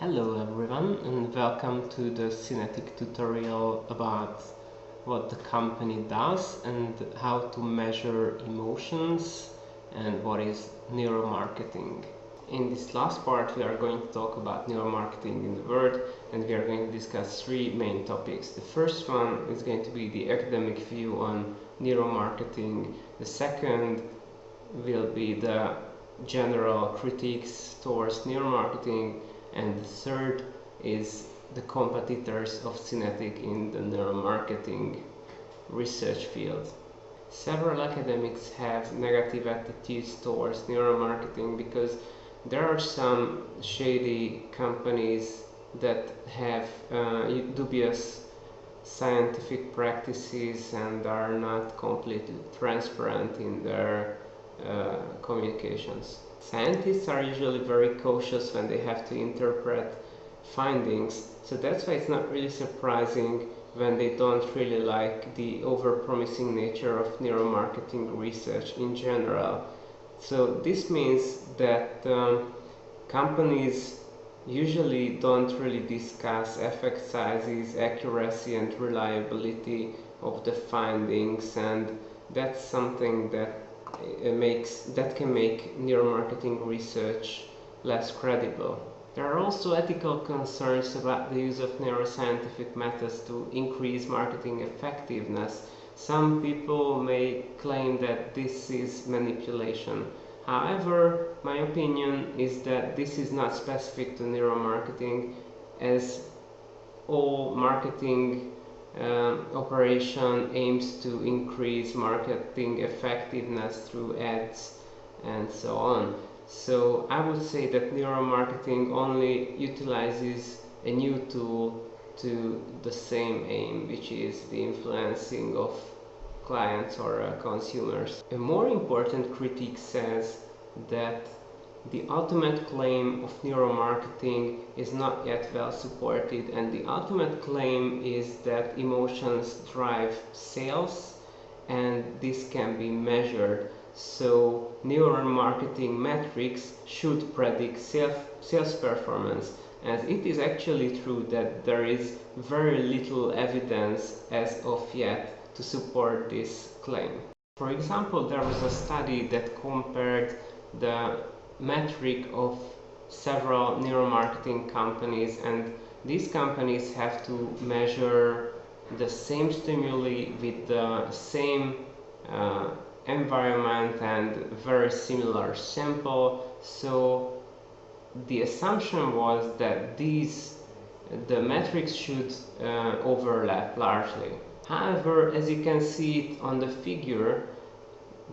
Hello everyone and welcome to the Synetiq tutorial about what the company does and how to measure emotions and what is neuromarketing. In this last part we are going to talk about neuromarketing in the world, and we are going to discuss three main topics. The first one is going to be the academic view on neuromarketing. The second will be the general critiques towards neuromarketing, and the third is the competitors of Synetiq in the neuromarketing research field. Several academics have negative attitudes towards neuromarketing because there are some shady companies that have dubious scientific practices and are not completely transparent in their communications. Scientists are usually very cautious when they have to interpret findings, so that's why it's not really surprising when they don't really like the over-promising nature of neuromarketing research in general. So this means that companies usually don't really discuss effect sizes, accuracy and reliability of the findings, and that's something that can make neuromarketing research less credible. There are also ethical concerns about the use of neuroscientific methods to increase marketing effectiveness. Some people may claim that this is manipulation. However, my opinion is that this is not specific to neuromarketing, as all marketing operation aims to increase marketing effectiveness through ads and so on. So I would say that neuromarketing only utilizes a new tool to the same aim, which is the influencing of clients or consumers. A more important critique says that the ultimate claim of neuromarketing is not yet well supported, and the ultimate claim is that emotions drive sales and this can be measured. So neuromarketing metrics should predict sales performance, as it is actually true that there is very little evidence as of yet to support this claim. For example, there was a study that compared the metric of several neuromarketing companies, and these companies have to measure the same stimuli with the same environment and very similar sample. So the assumption was that the metrics should overlap largely. However, as you can see it on the figure,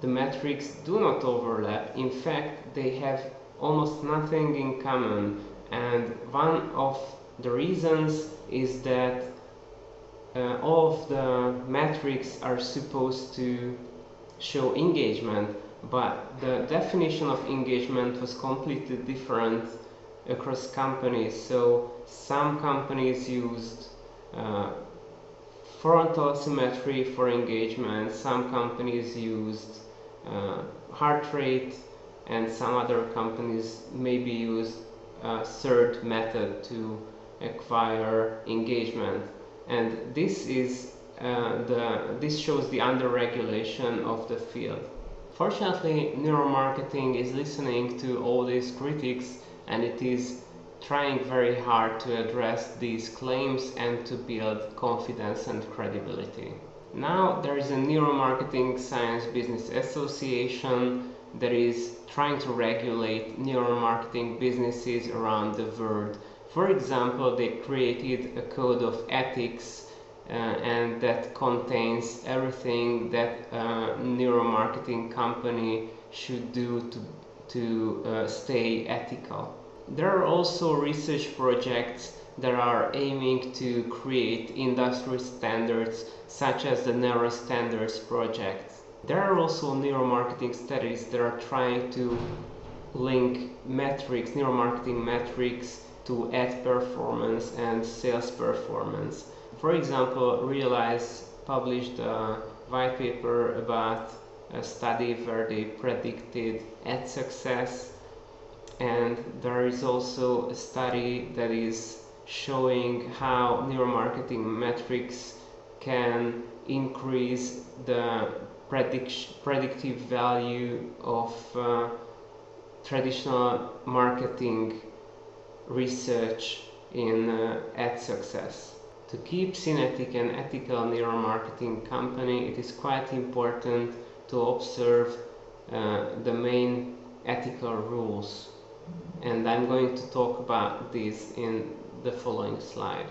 the metrics do not overlap. In fact, they have almost nothing in common, and one of the reasons is that all of the metrics are supposed to show engagement, but the definition of engagement was completely different across companies. So some companies used frontal symmetry for engagement, some companies used heart rate, and some other companies maybe use a third method to acquire engagement, and this shows the under-regulation of the field. Fortunately, neuromarketing is listening to all these critics, and it is trying very hard to address these claims and to build confidence and credibility. Now there is a Neuromarketing Science Business Association that is trying to regulate neuromarketing businesses around the world. For example, they created a code of ethics and that contains everything that a neuromarketing company should do to stay ethical. There are also research projects that are aiming to create industry standards, such as the Neuro Standards project. There are also neuromarketing studies that are trying to link metrics, neuromarketing metrics, to ad performance and sales performance. For example, Realize published a white paper about a study where they predicted ad success And there is also a study that is showing how neuromarketing metrics can increase the predictive value of traditional marketing research in ad success. To keep Synetiq an ethical neuromarketing company, it is quite important to observe the main ethical rules, and I'm going to talk about this in the following slide.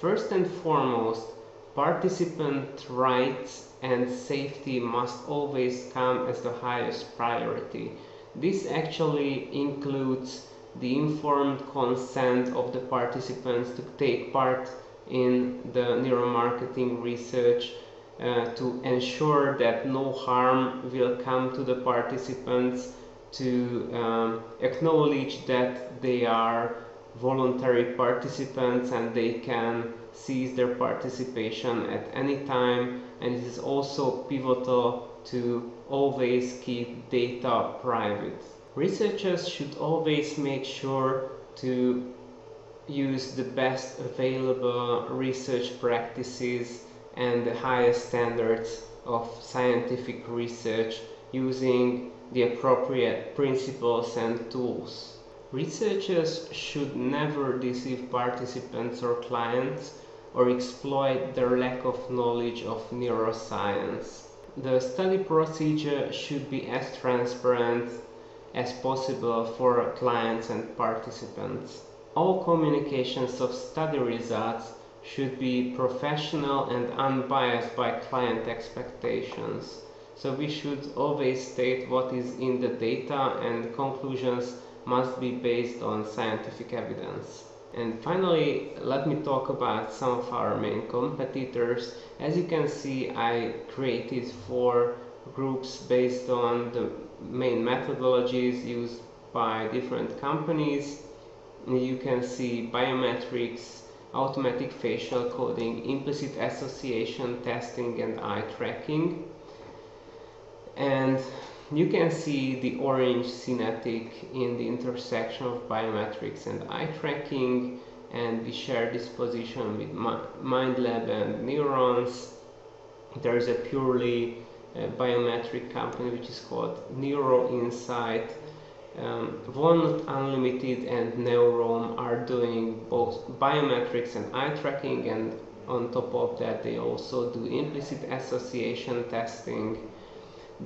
First and foremost, participant rights and safety must always come as the highest priority. This actually includes the informed consent of the participants to take part in the neuromarketing research, to ensure that no harm will come to the participants, to acknowledge that they are voluntary participants and they can cease their participation at any time, and it is also pivotal to always keep data private. Researchers should always make sure to use the best available research practices and the highest standards of scientific research using the appropriate principles and tools. Researchers should never deceive participants or clients or exploit their lack of knowledge of neuroscience. The study procedure should be as transparent as possible for clients and participants. All communications of study results should be professional and unbiased by client expectations. So we should always state what is in the data, and conclusions must be based on scientific evidence. And finally, let me talk about some of our main competitors. As you can see, I created 4 groups based on the main methodologies used by different companies. You can see biometrics, automatic facial coding, implicit association testing, and eye tracking. And you can see the orange Synetiq in the intersection of biometrics and eye tracking, and we share this position with MindLab and Neurons. There is a purely biometric company which is called NeuroInsight. Walnut Unlimited and Neurom are doing both biometrics and eye tracking, and on top of that they also do implicit association testing.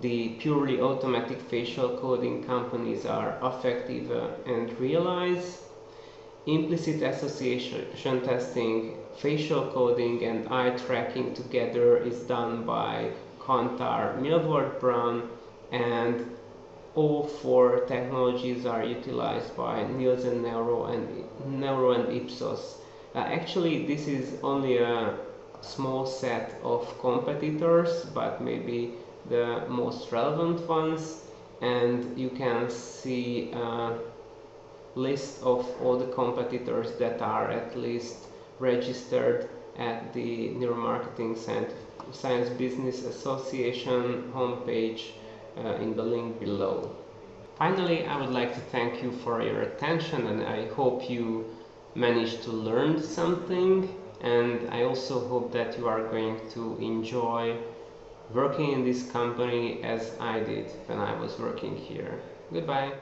The purely automatic facial coding companies are Affective and Realize. Implicit association testing, facial coding, and eye tracking together is done by Kantar Millward Brown, and all 4 technologies are utilized by Nielsen Neuro and Ipsos. Actually, this is only a small set of competitors, but maybe the most relevant ones, and you can see a list of all the competitors that are at least registered at the Neuromarketing Science Business Association homepage in the link below. Finally, I would like to thank you for your attention, and I hope you managed to learn something, and I also hope that you are going to enjoy working in this company as I did when I was working here. Goodbye.